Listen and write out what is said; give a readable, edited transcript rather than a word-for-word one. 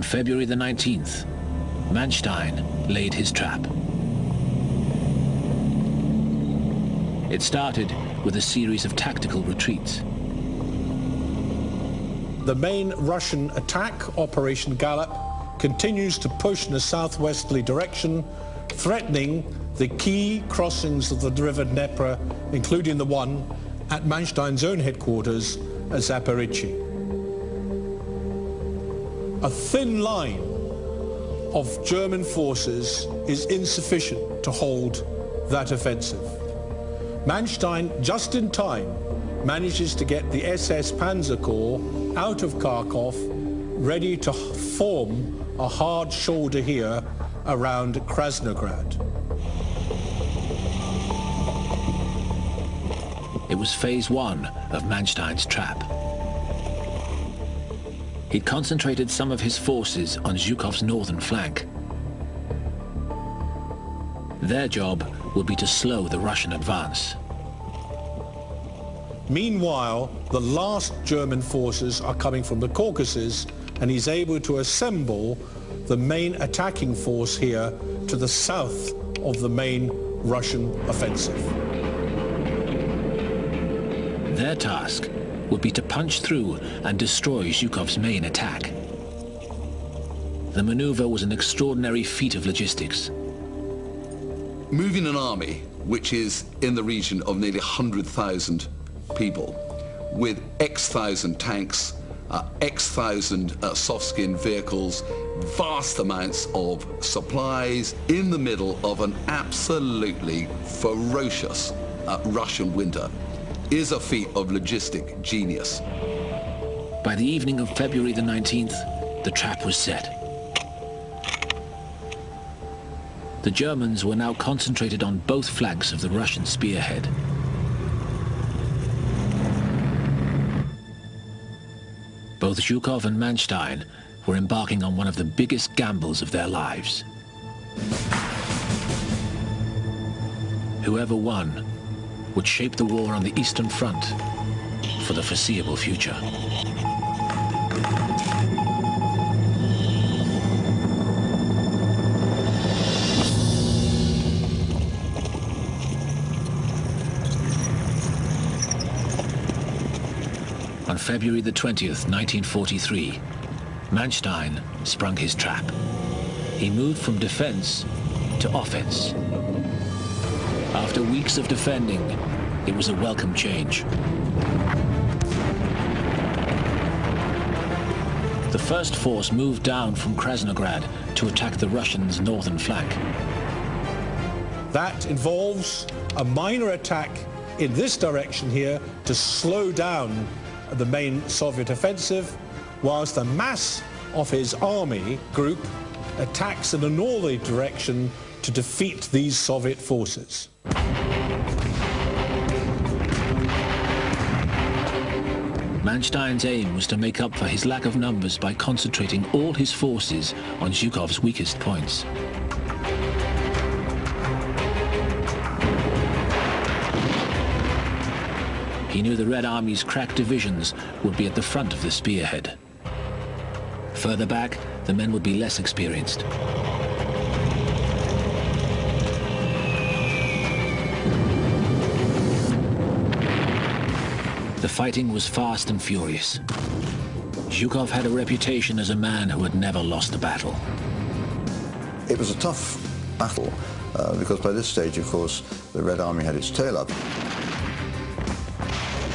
On February the 19th, Manstein laid his trap. It started with a series of tactical retreats. The main Russian attack, Operation Gallop, continues to push in a southwesterly direction, threatening the key crossings of the river Dnepr, including the one at Manstein's own headquarters at Zaporizhzhia. A thin line of German forces is insufficient to hold that offensive. Manstein, just in time, manages to get the SS Panzer Corps out of Kharkov, ready to form a hard shoulder here around Krasnograd. It was phase one of Manstein's trap. He'd concentrated some of his forces on Zhukov's northern flank. Their job would be to slow the Russian advance. Meanwhile, the last German forces are coming from the Caucasus, and he's able to assemble the main attacking force here to the south of the main Russian offensive. Their task would be to punch through and destroy Zhukov's main attack. The maneuver was an extraordinary feat of logistics. Moving an army, which is in the region of nearly 100,000 people, with X thousand tanks, X thousand soft-skin vehicles, vast amounts of supplies, in the middle of an absolutely ferocious Russian winter, is a feat of logistic genius. By the evening of February the 19th, the trap was set. The Germans were now concentrated on both flanks of the Russian spearhead. Both Zhukov and Manstein were embarking on one of the biggest gambles of their lives. Whoever won would shape the war on the Eastern Front for the foreseeable future. On February the 20th, 1943, Manstein sprung his trap. He moved from defense to offense. After weeks of defending, it was a welcome change. The first force moved down from Krasnograd to attack the Russians' northern flank. That involves a minor attack in this direction here to slow down the main Soviet offensive, whilst the mass of his army group attacks in a northerly direction to defeat these Soviet forces. Manstein's aim was to make up for his lack of numbers by concentrating all his forces on Zhukov's weakest points. He knew the Red Army's crack divisions would be at the front of the spearhead. Further back, the men would be less experienced. The fighting was fast and furious. Zhukov had a reputation as a man who had never lost a battle. It was a tough battle because by this stage, of course, the Red Army had its tail up.